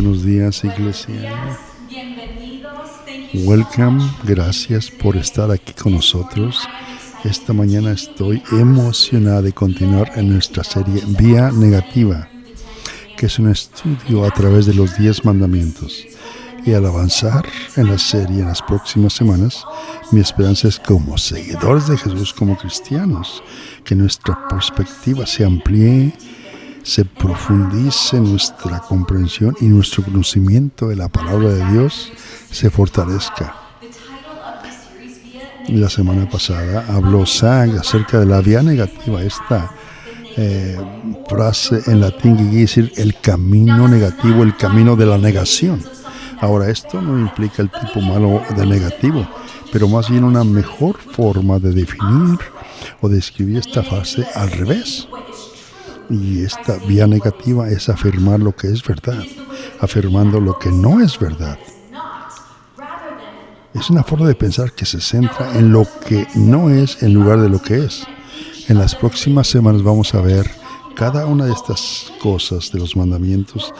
buenos días, iglesia. Welcome, gracias por estar aquí con nosotros. Esta mañana estoy emocionada de continuar en nuestra serie Vía Negativa, que es un estudio a través de los 10 mandamientos. Y al avanzar en la serie en las próximas semanas, mi esperanza es como seguidores de Jesús, como cristianos, que nuestra perspectiva se amplíe, se profundice nuestra comprensión y nuestro conocimiento de la palabra de Dios se fortalezca. La semana pasada habló Zach acerca de la vía negativa, esta frase en latín que quiere decir el camino negativo, el camino de la negación. Ahora, esto no implica el tipo malo de negativo, pero más bien una mejor forma de definir o describir esta frase al revés. Y esta vía negativa es afirmar lo que es verdad, afirmando lo que no es verdad. Es una forma de pensar que se centra en lo que no es en lugar de lo que es. En las próximas semanas vamos a ver cada una de estas cosas de los mandamientos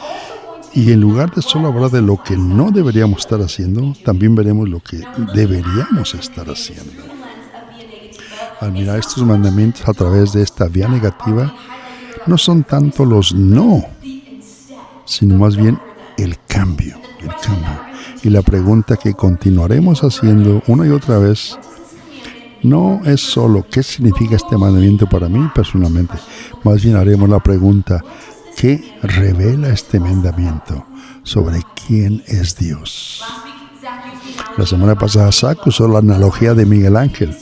y en lugar de solo hablar de lo que no deberíamos estar haciendo, también veremos lo que deberíamos estar haciendo. Al mirar estos mandamientos a través de esta vía negativa, no son tanto los no, sino más bien el cambio. Y la pregunta que continuaremos haciendo una y otra vez no es solo qué significa este mandamiento para mí personalmente, más bien haremos la pregunta, ¿qué revela este mandamiento sobre quién es Dios? La semana pasada Zach usó la analogía de Miguel Ángel.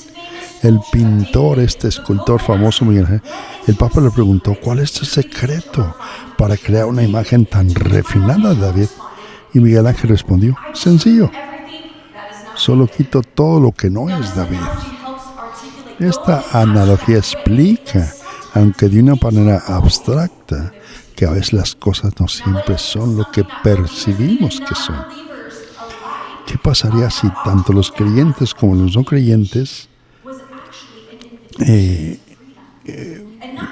El pintor, escultor famoso Miguel Ángel, el Papa le preguntó, ¿cuál es tu secreto para crear una imagen tan refinada de David? Y Miguel Ángel respondió, sencillo, solo quito todo lo que no es David. Esta analogía explica, aunque de una manera abstracta, que a veces las cosas no siempre son lo que percibimos que son. ¿Qué pasaría si tanto los creyentes como los no creyentes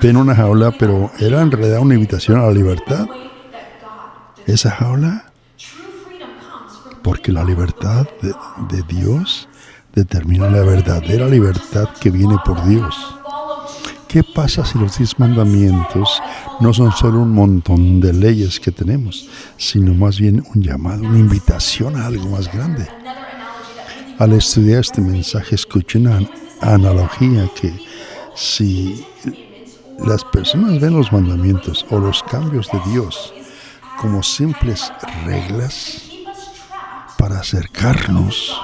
ven una jaula, pero era en realidad una invitación a la libertad? Esa jaula, porque la libertad de Dios determina la verdadera libertad que viene por Dios. ¿Qué pasa si los 10 mandamientos no son solo un montón de leyes que tenemos, sino más bien un llamado, una invitación a algo más grande? Al estudiar este mensaje, escuché una analogía que si las personas ven los mandamientos o los cambios de Dios como simples reglas para acercarnos,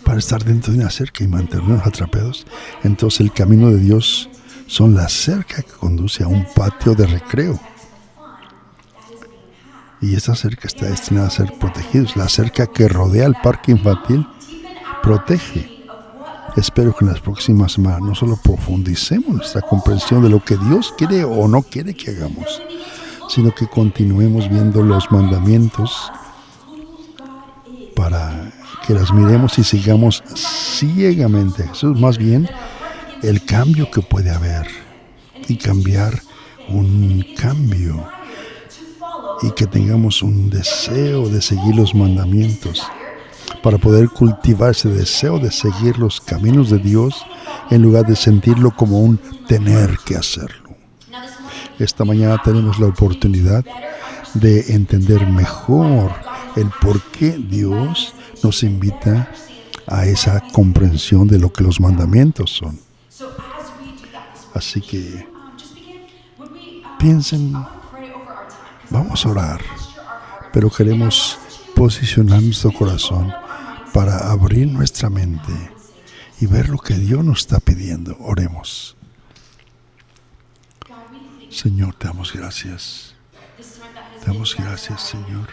para estar dentro de una cerca y mantenernos atrapados, entonces el camino de Dios son la cerca que conduce a un patio de recreo. Y esta cerca está destinada a ser protegida. La cerca que rodea el parque infantil protege. Espero que en las próximas semanas no solo profundicemos nuestra comprensión de lo que Dios quiere o no quiere que hagamos, sino que continuemos viendo los mandamientos para que las miremos y sigamos ciegamente a Jesús, más bien el cambio que puede haber y cambiar un cambio y que tengamos un deseo de seguir los mandamientos para poder cultivar ese deseo de seguir los caminos de Dios en lugar de sentirlo como un tener que hacerlo. Esta mañana tenemos la oportunidad de entender mejor el por qué Dios nos invita a esa comprensión de lo que los mandamientos son. Así que piensen, vamos a orar, pero queremos posicionar nuestro corazón para abrir nuestra mente y ver lo que Dios nos está pidiendo. Oremos. Señor, te damos gracias. Te damos gracias, Señor,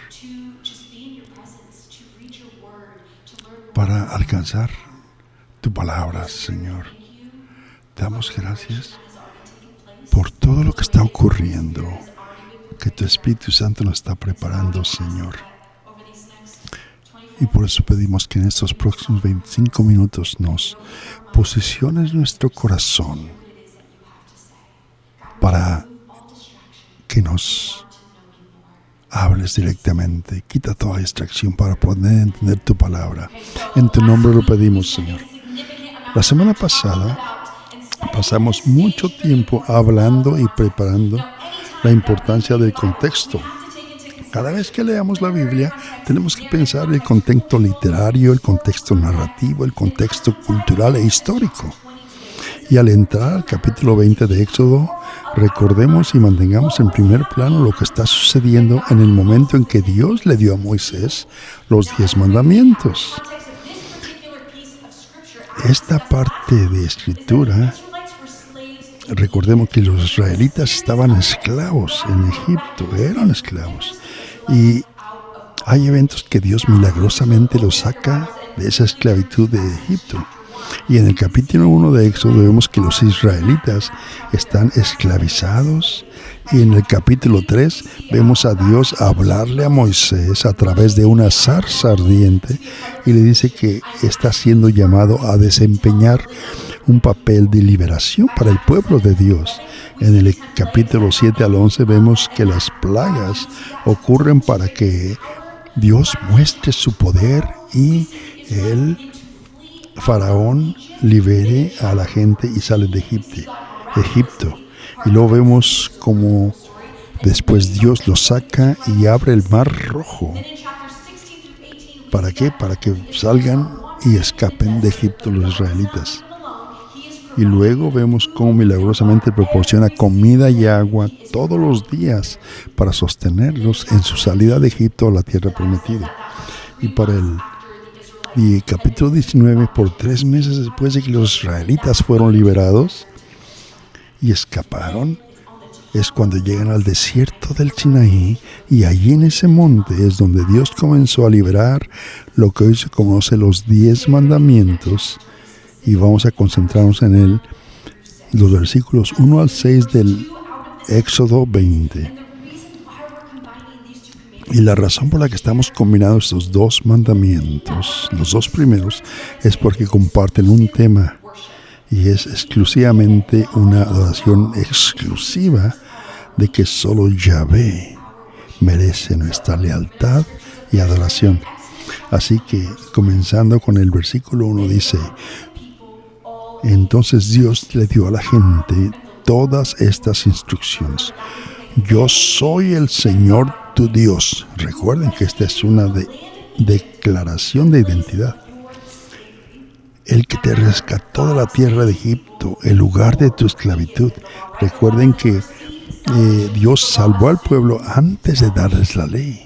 para alcanzar tu palabra, Señor. Te damos gracias por todo lo que está ocurriendo, que tu Espíritu Santo nos está preparando, Señor. Y por eso pedimos que en estos próximos 25 minutos nos posiciones nuestro corazón para que nos hables directamente. Quita toda distracción para poder entender tu palabra. En tu nombre lo pedimos, Señor. La semana pasada pasamos mucho tiempo hablando y preparando la importancia del contexto. Cada vez que leamos la Biblia, tenemos que pensar el contexto literario, el contexto narrativo, el contexto cultural e histórico. Y al entrar al capítulo 20 de Éxodo, recordemos y mantengamos en primer plano lo que está sucediendo en el momento en que Dios le dio a Moisés los 10 mandamientos. Esta parte de escritura, recordemos que los israelitas estaban esclavos en Egipto, eran esclavos. Y hay eventos que Dios milagrosamente los saca de esa esclavitud de Egipto. Y en el capítulo 1 de Éxodo vemos que los israelitas están esclavizados. Y en el capítulo 3 vemos a Dios hablarle a Moisés a través de una zarza ardiente y le dice que está siendo llamado a desempeñar un papel de liberación para el pueblo de Dios. En el capítulo 7 al 11 vemos que las plagas ocurren para que Dios muestre su poder y el faraón libere a la gente y sale de Egipto. Y luego vemos como después Dios los saca y abre el mar rojo. ¿Para qué? Para que salgan y escapen de Egipto los israelitas. Y luego vemos cómo milagrosamente proporciona comida y agua todos los días para sostenerlos en su salida de Egipto a la tierra prometida. Y para el capítulo 19, por 3 meses después de que los israelitas fueron liberados y escaparon, es cuando llegan al desierto del Sinaí, y allí en ese monte es donde Dios comenzó a liberar lo que hoy se conoce los 10 mandamientos. Y vamos a concentrarnos en los versículos 1 al 6 del Éxodo 20. Y la razón por la que estamos combinando estos 2 mandamientos, los 2 primeros, es porque comparten un tema. Y es exclusivamente una adoración exclusiva de que solo Yahvé merece nuestra lealtad y adoración. Así que, comenzando con el versículo 1, dice: entonces Dios le dio a la gente todas estas instrucciones. Yo soy el Señor tu Dios. Recuerden que esta es una declaración de identidad. El que te rescató de la tierra de Egipto, el lugar de tu esclavitud. Recuerden que Dios salvó al pueblo antes de darles la ley.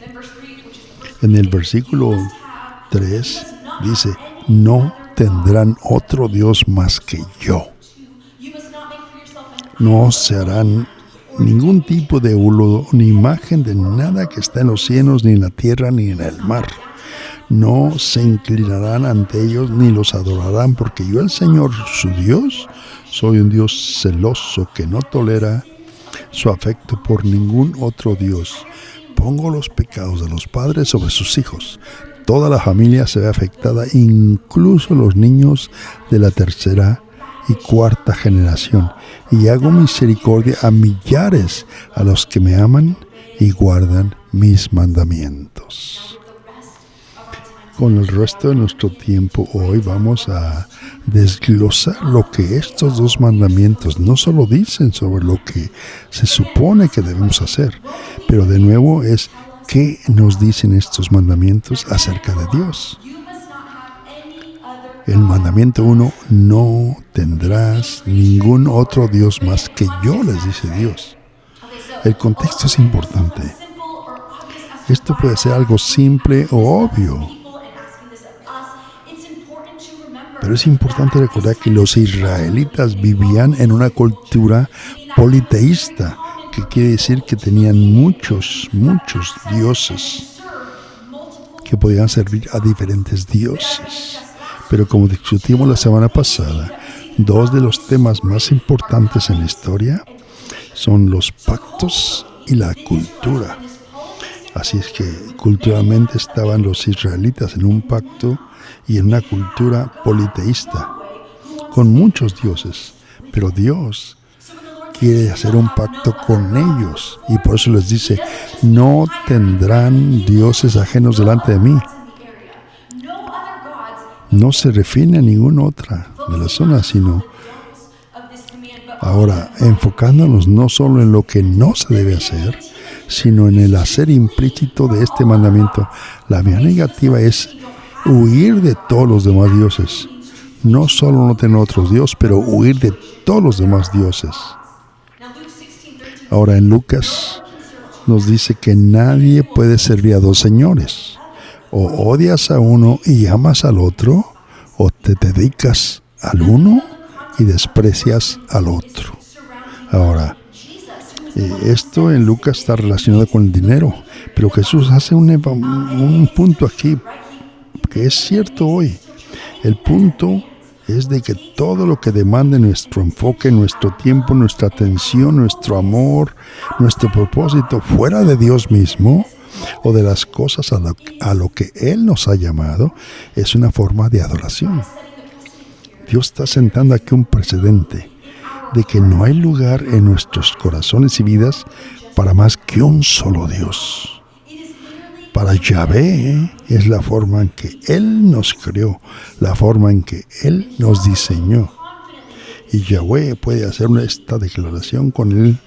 En el versículo 3 dice: no tendrán otro Dios más que yo. No se harán ningún tipo de ídolo ni imagen de nada que está en los cielos, ni en la tierra, ni en el mar. No se inclinarán ante ellos ni los adorarán, porque yo, el Señor su Dios, soy un Dios celoso que no tolera su afecto por ningún otro Dios. Pongo los pecados de los padres sobre sus hijos. Toda la familia se ve afectada, incluso los niños de la 3ª y 4ª generación. Y hago misericordia a millares a los que me aman y guardan mis mandamientos. Con el resto de nuestro tiempo hoy vamos a desglosar lo que estos 2 mandamientos no solo dicen sobre lo que se supone que debemos hacer, pero de nuevo es qué nos dicen estos mandamientos acerca de Dios. El mandamiento 1, no tendrás ningún otro Dios más que yo, les dice Dios. El contexto es importante. Esto puede ser algo simple o obvio, pero es importante recordar que los israelitas vivían en una cultura politeísta, que quiere decir que tenían muchos dioses que podían servir a diferentes dioses. Pero como discutimos la semana pasada, 2 de los temas más importantes en la historia son los pactos y la cultura. Así es que culturalmente estaban los israelitas en un pacto y en una cultura politeísta, con muchos dioses, pero Dios quiere hacer un pacto con ellos. Y por eso les dice, no tendrán dioses ajenos delante de mí. No se refiere a ninguna otra de la zona, sino ahora enfocándonos no solo en lo que no se debe hacer, sino en el hacer implícito de este mandamiento. La vía negativa es huir de todos los demás dioses. No solo no tener otros dioses, pero huir de todos los demás dioses. Ahora en Lucas nos dice que nadie puede servir a dos señores. O odias a uno y amas al otro, o te dedicas al uno y desprecias al otro. Ahora, esto en Lucas está relacionado con el dinero, pero Jesús hace un punto aquí que es cierto hoy. El punto es de que todo lo que demande nuestro enfoque, nuestro tiempo, nuestra atención, nuestro amor, nuestro propósito fuera de Dios mismo o de las cosas a lo que Él nos ha llamado, es una forma de adoración. Dios está sentando aquí un precedente de que no hay lugar en nuestros corazones y vidas para más que un solo Dios. Para Yahvé es la forma en que Él nos creó, la forma en que Él nos diseñó. Y Yahvé puede hacer esta declaración con Él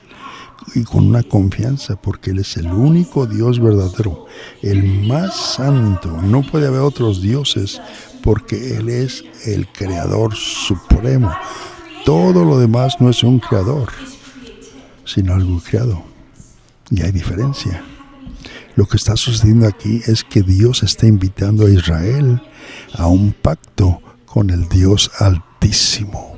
y con una confianza, porque Él es el único Dios verdadero, el más santo. No puede haber otros dioses, porque Él es el creador supremo. Todo lo demás no es un creador, sino algo creado. Y hay diferencia. Lo que está sucediendo aquí es que Dios está invitando a Israel a un pacto con el Dios Altísimo.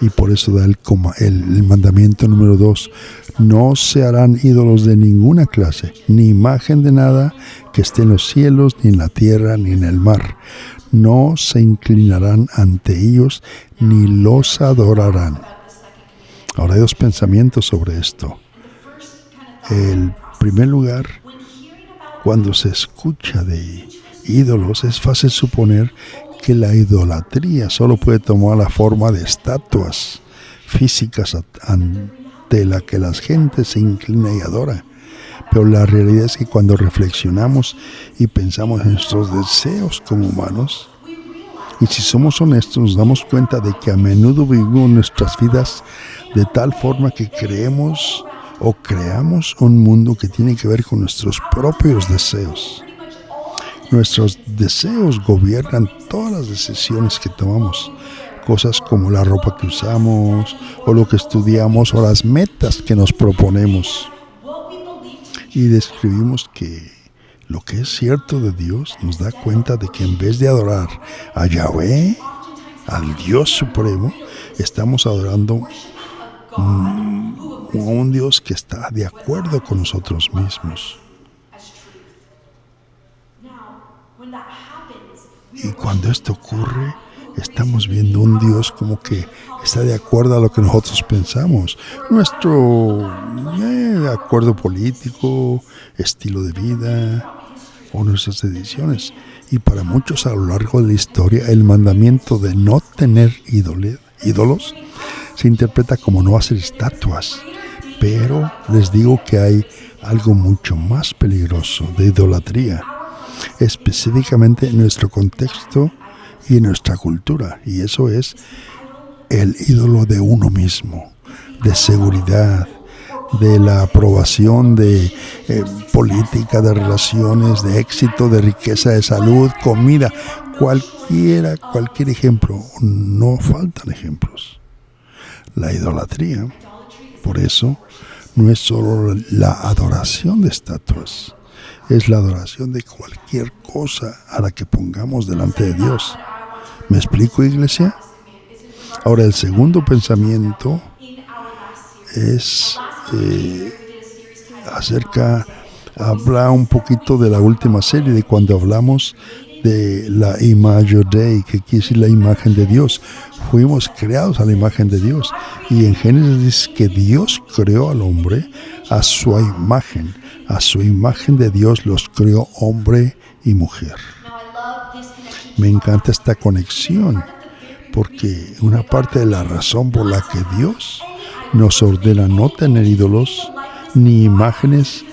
Y por eso da el mandamiento número 2. No se harán ídolos de ninguna clase, ni imagen de nada que esté en los cielos, ni en la tierra, ni en el mar. No se inclinarán ante ellos, ni los adorarán. Ahora hay dos pensamientos sobre esto. El primer lugar, cuando se escucha de ídolos, es fácil suponer que la idolatría solo puede tomar la forma de estatuas físicas ante la que la gente se inclina y adora. Pero la realidad es que cuando reflexionamos y pensamos en nuestros deseos como humanos, y si somos honestos, nos damos cuenta de que a menudo vivimos nuestras vidas de tal forma que creamos un mundo que tiene que ver con nuestros propios deseos. Nuestros deseos gobiernan todas las decisiones que tomamos. Cosas como la ropa que usamos, o lo que estudiamos, o las metas que nos proponemos. Y describimos que lo que es cierto de Dios nos da cuenta de que en vez de adorar a Yahvé, al Dios Supremo, estamos adorando a un Dios que está de acuerdo con nosotros mismos. Y cuando esto ocurre, estamos viendo un Dios como que está de acuerdo a lo que nosotros pensamos. Nuestro acuerdo político, estilo de vida o nuestras decisiones. Y para muchos a lo largo de la historia, el mandamiento de no tener ídolos se interpreta como no hacer estatuas. Pero les digo que hay algo mucho más peligroso de idolatría, específicamente en nuestro contexto y en nuestra cultura, y eso es el ídolo de uno mismo, de seguridad, de la aprobación de política, de relaciones, de éxito, de riqueza, de salud, comida, cualquier ejemplo. No faltan ejemplos. La idolatría, por eso, no es solo la adoración de estatuas, es la adoración de cualquier cosa a la que pongamos delante de Dios. ¿Me explico, iglesia? Ahora, el segundo pensamiento es habla un poquito de la última serie, de cuando hablamos de la Imago Dei, que quiere decir la imagen de Dios. Fuimos creados a la imagen de Dios. Y en Génesis dice que Dios creó al hombre a su imagen. A su imagen de Dios los creó hombre y mujer. Me encanta esta conexión, porque una parte de la razón por la que Dios nos ordena no tener ídolos ni imágenes,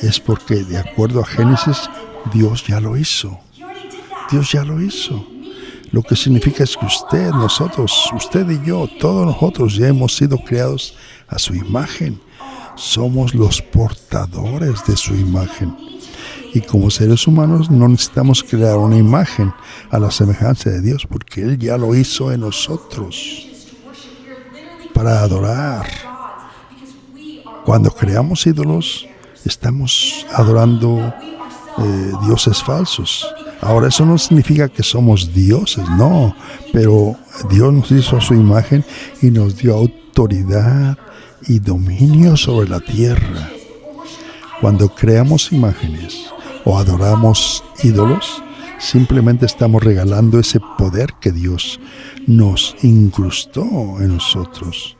es porque de acuerdo a Génesis, Dios ya lo hizo. Dios ya lo hizo. Lo que significa es que usted y yo, todos nosotros ya hemos sido creados a su imagen. Somos los portadores de su imagen. Y como seres humanos no necesitamos crear una imagen a la semejanza de Dios, porque Él ya lo hizo en nosotros para adorar. Cuando creamos ídolos, estamos adorando dioses falsos. Ahora, eso no significa que somos dioses, no, pero Dios nos hizo a su imagen y nos dio autoridad y dominio sobre la tierra. Cuando creamos imágenes o adoramos ídolos, simplemente estamos regalando ese poder que Dios nos incrustó en nosotros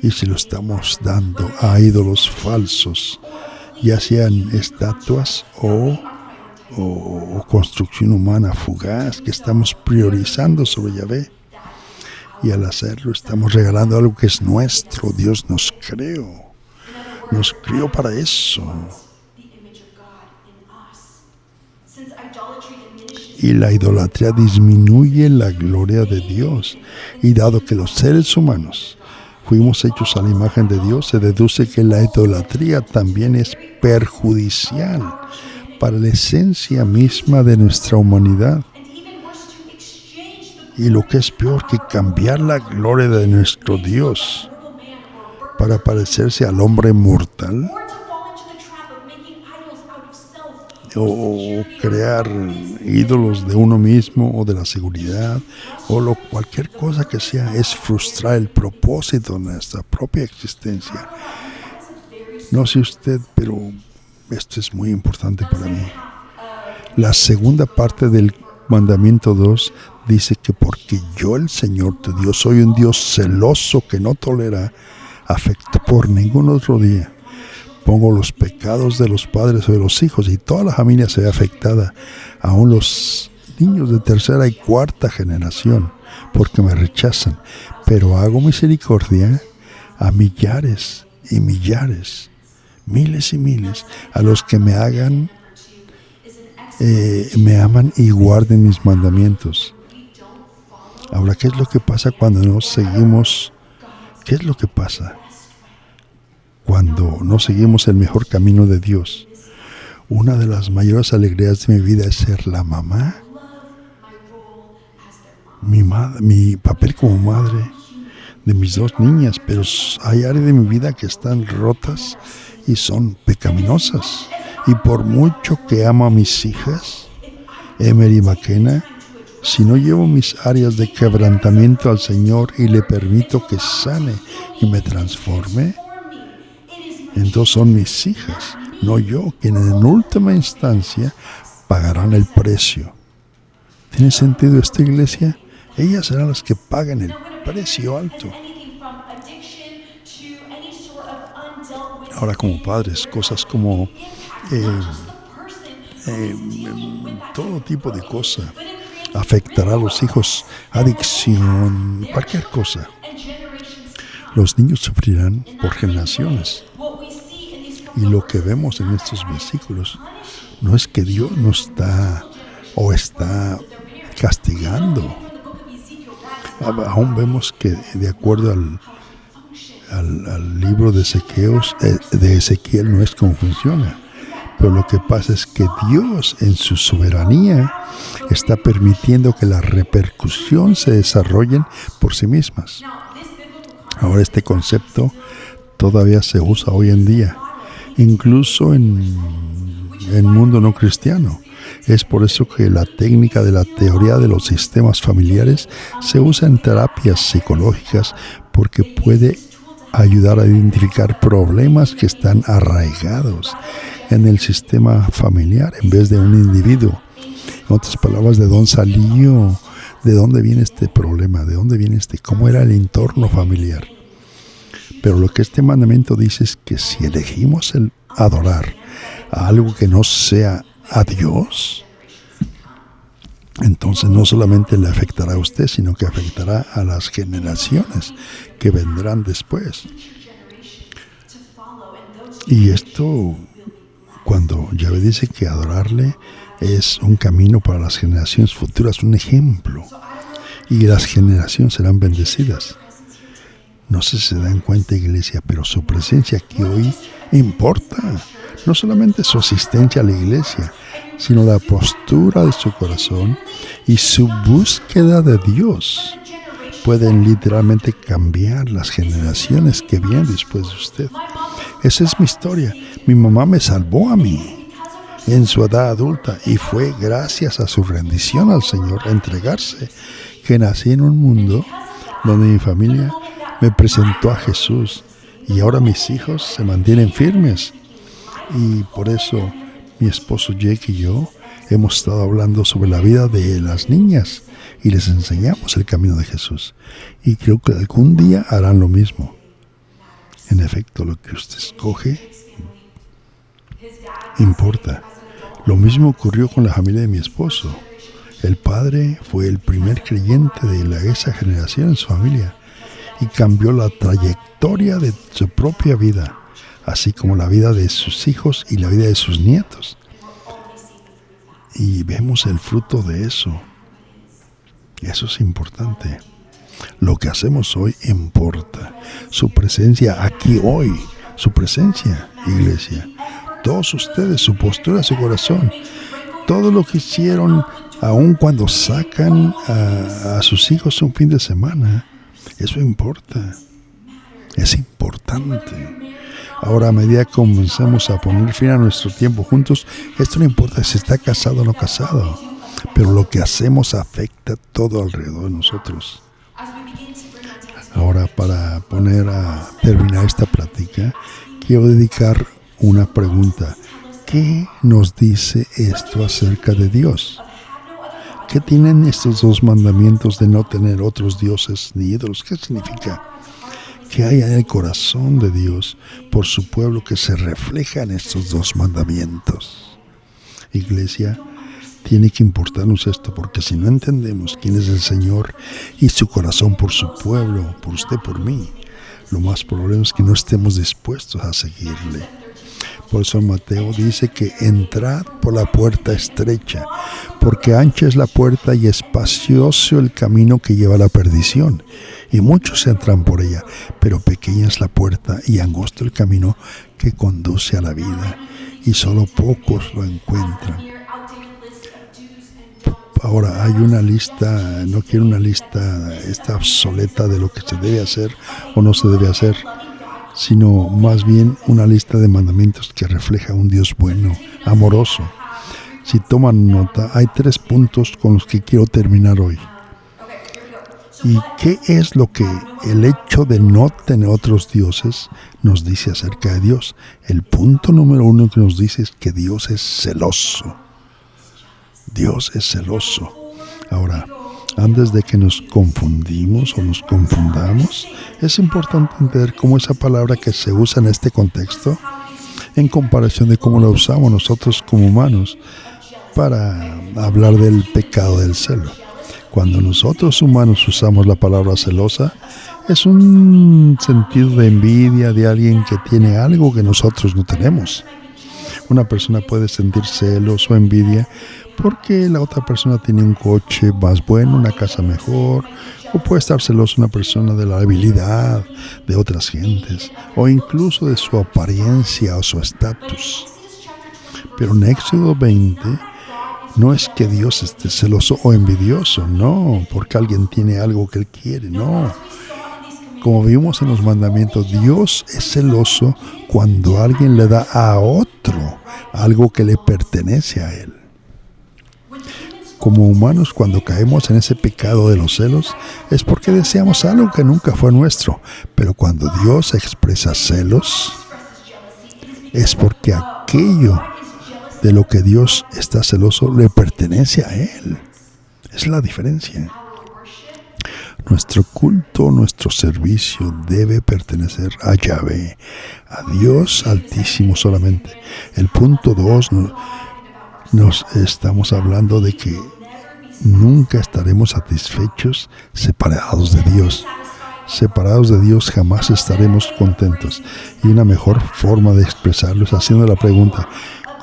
y se lo estamos dando a ídolos falsos, ya sean estatuas o construcción humana fugaz que estamos priorizando sobre Yahvé. Y al hacerlo estamos regalando algo que es nuestro. Dios nos creó para eso. Y la idolatría disminuye la gloria de Dios. Y dado que los seres humanos fuimos hechos a la imagen de Dios, se deduce que la idolatría también es perjudicial para la esencia misma de nuestra humanidad. Y lo que es peor que cambiar la gloria de nuestro Dios para parecerse al hombre mortal, o crear ídolos de uno mismo o de la seguridad, o cualquier cosa que sea, es frustrar el propósito de nuestra propia existencia. No sé usted, pero esto es muy importante para mí. La segunda parte del mandamiento 2 dice que porque yo, el Señor tu Dios, soy un Dios celoso que no tolera afecto por ningún otro día. Pongo los pecados de los padres sobre los hijos y toda la familia se ve afectada, aún los niños de tercera y cuarta generación, porque me rechazan. Pero hago misericordia a millares y millares, miles y miles, a los que me aman y guarden mis mandamientos. Ahora, ¿qué es lo que pasa cuando no seguimos? ¿Qué es lo que pasa cuando no seguimos el mejor camino de Dios? Una de las mayores alegrías de mi vida es ser la mamá, mi papel como madre de mis dos niñas, pero hay áreas de mi vida que están rotas y son pecaminosas. Y por mucho que amo a mis hijas, Emer y McKenna, si no llevo mis áreas de quebrantamiento al Señor y le permito que sane y me transforme, entonces son mis hijas, no yo, quienes en última instancia pagarán el precio. ¿Tiene sentido esta iglesia? Ellas serán las que paguen el precio alto. Ahora, como padres, cosas como todo tipo de cosas afectará a los hijos, adicción, cualquier cosa. Los niños sufrirán por generaciones. Y lo que vemos en estos versículos no es que Dios nos está castigando. Aún vemos que de acuerdo al libro de Ezequiel no es como funciona. Pero lo que pasa es que Dios en su soberanía está permitiendo que la repercusión se desarrollen por sí mismas. Ahora este concepto todavía se usa hoy en día, incluso en el mundo no cristiano. Es por eso que la técnica de la teoría de los sistemas familiares se usa en terapias psicológicas, porque puede ayudar a identificar problemas que están arraigados en el sistema familiar en vez de un individuo. En otras palabras, ¿de dónde salió? ¿De dónde viene este problema? ¿De dónde viene cómo era el entorno familiar? Pero lo que este mandamiento dice es que si elegimos el adorar a algo que no sea a Dios, entonces no solamente le afectará a usted, sino que afectará a las generaciones que vendrán después. Y esto, cuando Yahvé dice que adorarle es un camino para las generaciones futuras, un ejemplo, y las generaciones serán bendecidas. No sé si se dan cuenta, iglesia, pero su presencia aquí hoy importa. No solamente su asistencia a la iglesia, sino la postura de su corazón y su búsqueda de Dios pueden literalmente cambiar las generaciones que vienen después de usted. Esa es mi historia. Mi mamá me salvó a mí en su edad adulta y fue gracias a su rendición al Señor, a entregarse, que nací en un mundo donde mi familia me presentó a Jesús y ahora mis hijos se mantienen firmes. Y por eso mi esposo Jake y yo hemos estado hablando sobre la vida de las niñas y les enseñamos el camino de Jesús. Y creo que algún día harán lo mismo. En efecto, lo que usted escoge importa. Lo mismo ocurrió con la familia de mi esposo. El padre fue el primer creyente de esa generación en su familia y cambió la trayectoria de su propia vida, así como la vida de sus hijos y la vida de sus nietos. Y vemos el fruto de eso. Eso es importante. Lo que hacemos hoy importa. Su presencia aquí hoy, su presencia, iglesia. Todos ustedes, su postura, su corazón, todo lo que hicieron, aun cuando sacan a sus hijos un fin de semana, eso importa. Es importante. Ahora, a medida que comenzamos a poner fin a nuestro tiempo juntos, esto no importa si está casado o no casado, pero lo que hacemos afecta todo alrededor de nosotros. Ahora, para terminar esta plática, quiero dedicar una pregunta. ¿Qué nos dice esto acerca de Dios? ¿Qué tienen estos dos mandamientos de no tener otros dioses ni ídolos? ¿Qué significa? ¿Qué hay en el corazón de Dios por su pueblo que se refleja en estos dos mandamientos? Iglesia, tiene que importarnos esto, porque si no entendemos quién es el Señor y su corazón por su pueblo, por usted, por mí, lo más probable es que no estemos dispuestos a seguirle. Por eso Mateo dice que entrad por la puerta estrecha, porque ancha es la puerta y espacioso el camino que lleva a la perdición, y muchos entran por ella, pero pequeña es la puerta y angosto el camino que conduce a la vida, y solo pocos lo encuentran. Ahora hay una lista, no quiero una lista esta obsoleta de lo que se debe hacer o no se debe hacer, sino más bien una lista de mandamientos que refleja un Dios bueno, amoroso. Si toman nota, hay 3 puntos con los que quiero terminar hoy. ¿Y qué es lo que el hecho de no tener otros dioses nos dice acerca de Dios? El punto número 1 que nos dice es que Dios es celoso. Dios es celoso. Ahora, antes de que nos confundimos o nos confundamos, es importante entender cómo esa palabra que se usa en este contexto, en comparación de cómo la usamos nosotros como humanos, para hablar del pecado del celo. Cuando nosotros humanos usamos la palabra celosa, es un sentido de envidia de alguien que tiene algo que nosotros no tenemos. Una persona puede sentir celos o envidia porque la otra persona tiene un coche más bueno, una casa mejor, o puede estar celoso una persona de la habilidad de otras gentes, o incluso de su apariencia o su estatus. Pero en Éxodo 20 no es que Dios esté celoso o envidioso, no, porque alguien tiene algo que Él quiere, no. Como vimos en los mandamientos, Dios es celoso cuando alguien le da a otro algo que le pertenece a Él. Como humanos, cuando caemos en ese pecado de los celos, es porque deseamos algo que nunca fue nuestro. Pero cuando Dios expresa celos, es porque aquello de lo que Dios está celoso le pertenece a Él. Es la diferencia. Nuestro culto, nuestro servicio debe pertenecer a Yahvé, a Dios Altísimo solamente. El punto 2, nos estamos hablando de que nunca estaremos satisfechos separados de Dios. Separados de Dios jamás estaremos contentos. Y una mejor forma de expresarlo es haciendo la pregunta: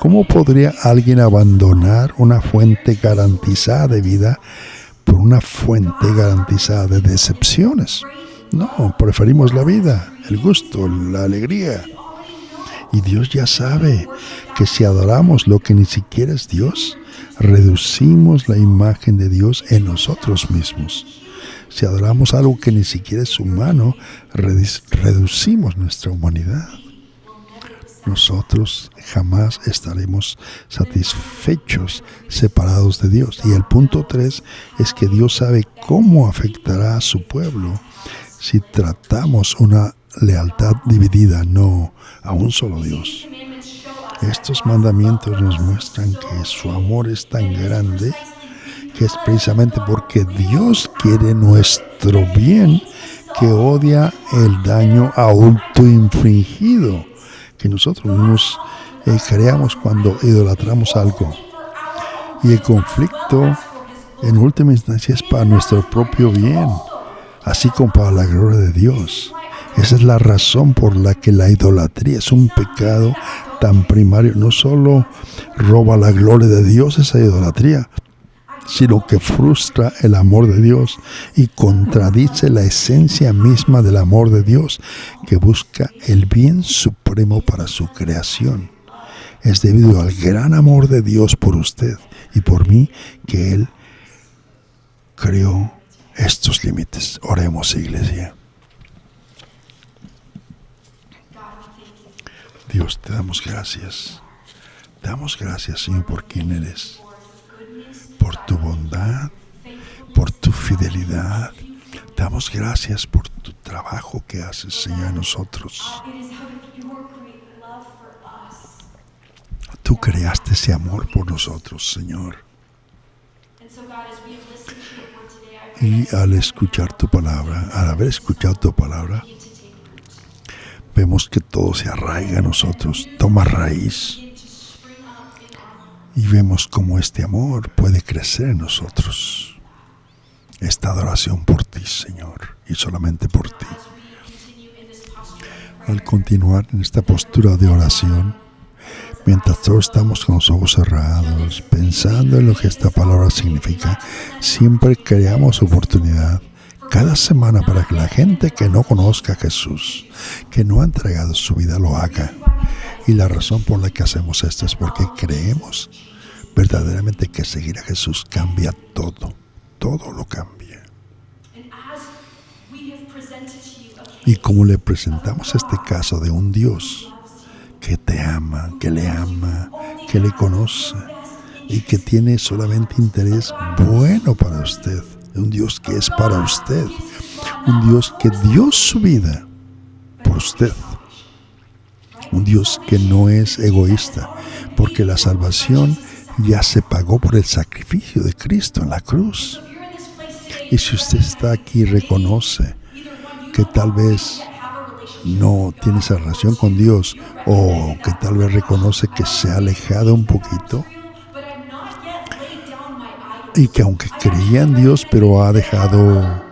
¿cómo podría alguien abandonar una fuente garantizada de vida por una fuente garantizada de decepciones? No, preferimos la vida, el gusto, la alegría. Y Dios ya sabe que si adoramos lo que ni siquiera es Dios, reducimos la imagen de Dios en nosotros mismos. Si adoramos algo que ni siquiera es humano, reducimos nuestra humanidad. Nosotros jamás estaremos satisfechos separados de Dios. Y el punto 3 es que Dios sabe cómo afectará a su pueblo si tratamos una lealtad dividida, no a un solo Dios. Estos mandamientos nos muestran que su amor es tan grande que es precisamente porque Dios quiere nuestro bien que odia el daño autoinfligido que nosotros mismos creamos cuando idolatramos algo. Y el conflicto en última instancia es para nuestro propio bien, así como para la gloria de Dios. Esa es la razón por la que la idolatría es un pecado tan primario. No solo roba la gloria de Dios esa idolatría, sino que frustra el amor de Dios y contradice la esencia misma del amor de Dios, que busca el bien supremo para su creación. Es debido al gran amor de Dios por usted y por mí que Él creó estos límites. Oremos, iglesia. Dios, te damos gracias. Te damos gracias, Señor, por quien eres, por tu bondad, por tu fidelidad. Te damos gracias por tu trabajo que haces, Señor, en nosotros. Tú creaste ese amor por nosotros, Señor. Y al escuchar tu palabra, al haber escuchado tu palabra, vemos que todo se arraiga en nosotros, toma raíz. Y vemos cómo este amor puede crecer en nosotros. Esta adoración por ti, Señor, y solamente por ti. Al continuar en esta postura de oración, mientras todos estamos con los ojos cerrados, pensando en lo que esta palabra significa, siempre creamos oportunidad cada semana para que la gente que no conozca a Jesús, que no ha entregado su vida, lo haga. Y la razón por la que hacemos esto es porque creemos verdaderamente que seguir a Jesús cambia todo. Todo lo cambia. Y como le presentamos este caso de un Dios que te ama, que le conoce y que tiene solamente interés bueno para usted, un Dios que es para usted, un Dios que dio su vida por usted, un Dios que no es egoísta, porque la salvación ya se pagó por el sacrificio de Cristo en la cruz. Y si usted está aquí y reconoce que tal vez no tiene esa relación con Dios, o que tal vez reconoce que se ha alejado un poquito, y que aunque creía en Dios, pero ha dejado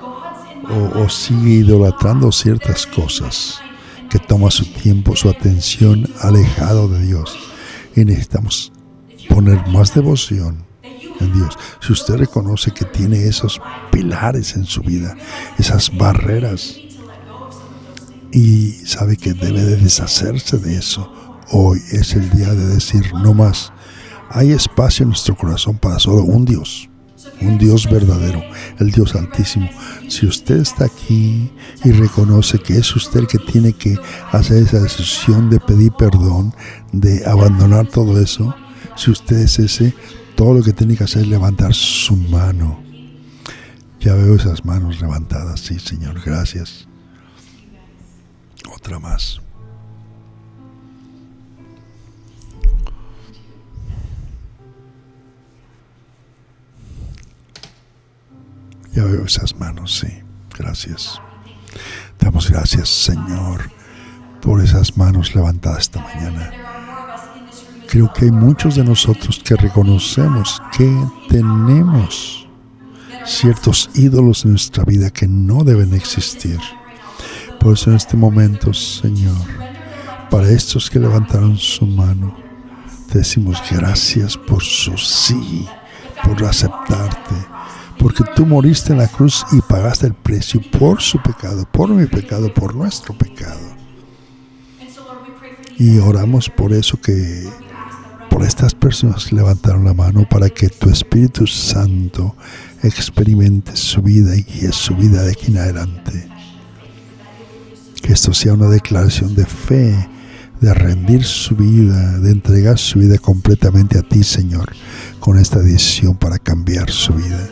o sigue idolatrando ciertas cosas, que toma su tiempo, su atención alejado de Dios, y necesitamos poner más devoción en Dios. Si usted reconoce que tiene esos pilares en su vida, esas barreras, y sabe que debe de deshacerse de eso, hoy es el día de decir no más. Hay espacio en nuestro corazón para solo un Dios verdadero, el Dios Altísimo. Si usted está aquí y reconoce que es usted el que tiene que hacer esa decisión de pedir perdón, de abandonar todo eso, si usted es ese, todo lo que tiene que hacer es levantar su mano. Ya veo esas manos levantadas. Sí, Señor, gracias. Otra más. Ya veo esas manos, sí. Gracias. Damos gracias, Señor, por esas manos levantadas esta mañana. Creo que hay muchos de nosotros que reconocemos que tenemos ciertos ídolos en nuestra vida que no deben existir. Por eso en este momento, Señor, para estos que levantaron su mano, te decimos gracias por su sí, por aceptarte, porque tú moriste en la cruz y pagaste el precio por su pecado, por mi pecado, por nuestro pecado. Y oramos por eso, que por estas personas que levantaron la mano, para que tu Espíritu Santo experimente su vida y guíe su vida de aquí en adelante. Que esto sea una declaración de fe, de rendir su vida, de entregar su vida completamente a ti, Señor, con esta decisión para cambiar su vida.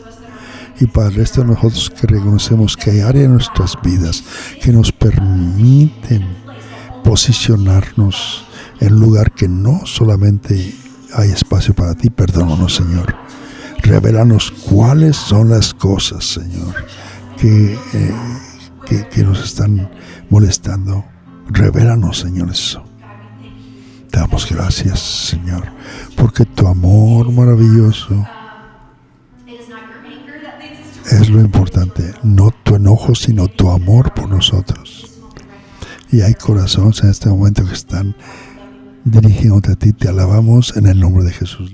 Y para el resto de nosotros, que reconocemos que hay áreas en nuestras vidas que nos permiten posicionarnos en un lugar que no solamente hay espacio para ti, perdónanos, Señor. Revélanos cuáles son las cosas, Señor, que nos están molestando. Revélanos, Señor, eso. Te damos gracias, Señor, porque tu amor maravilloso es lo importante. No tu enojo, sino tu amor por nosotros. Y hay corazones en este momento que están dirigiéndote a ti. Te alabamos en el nombre de Jesús.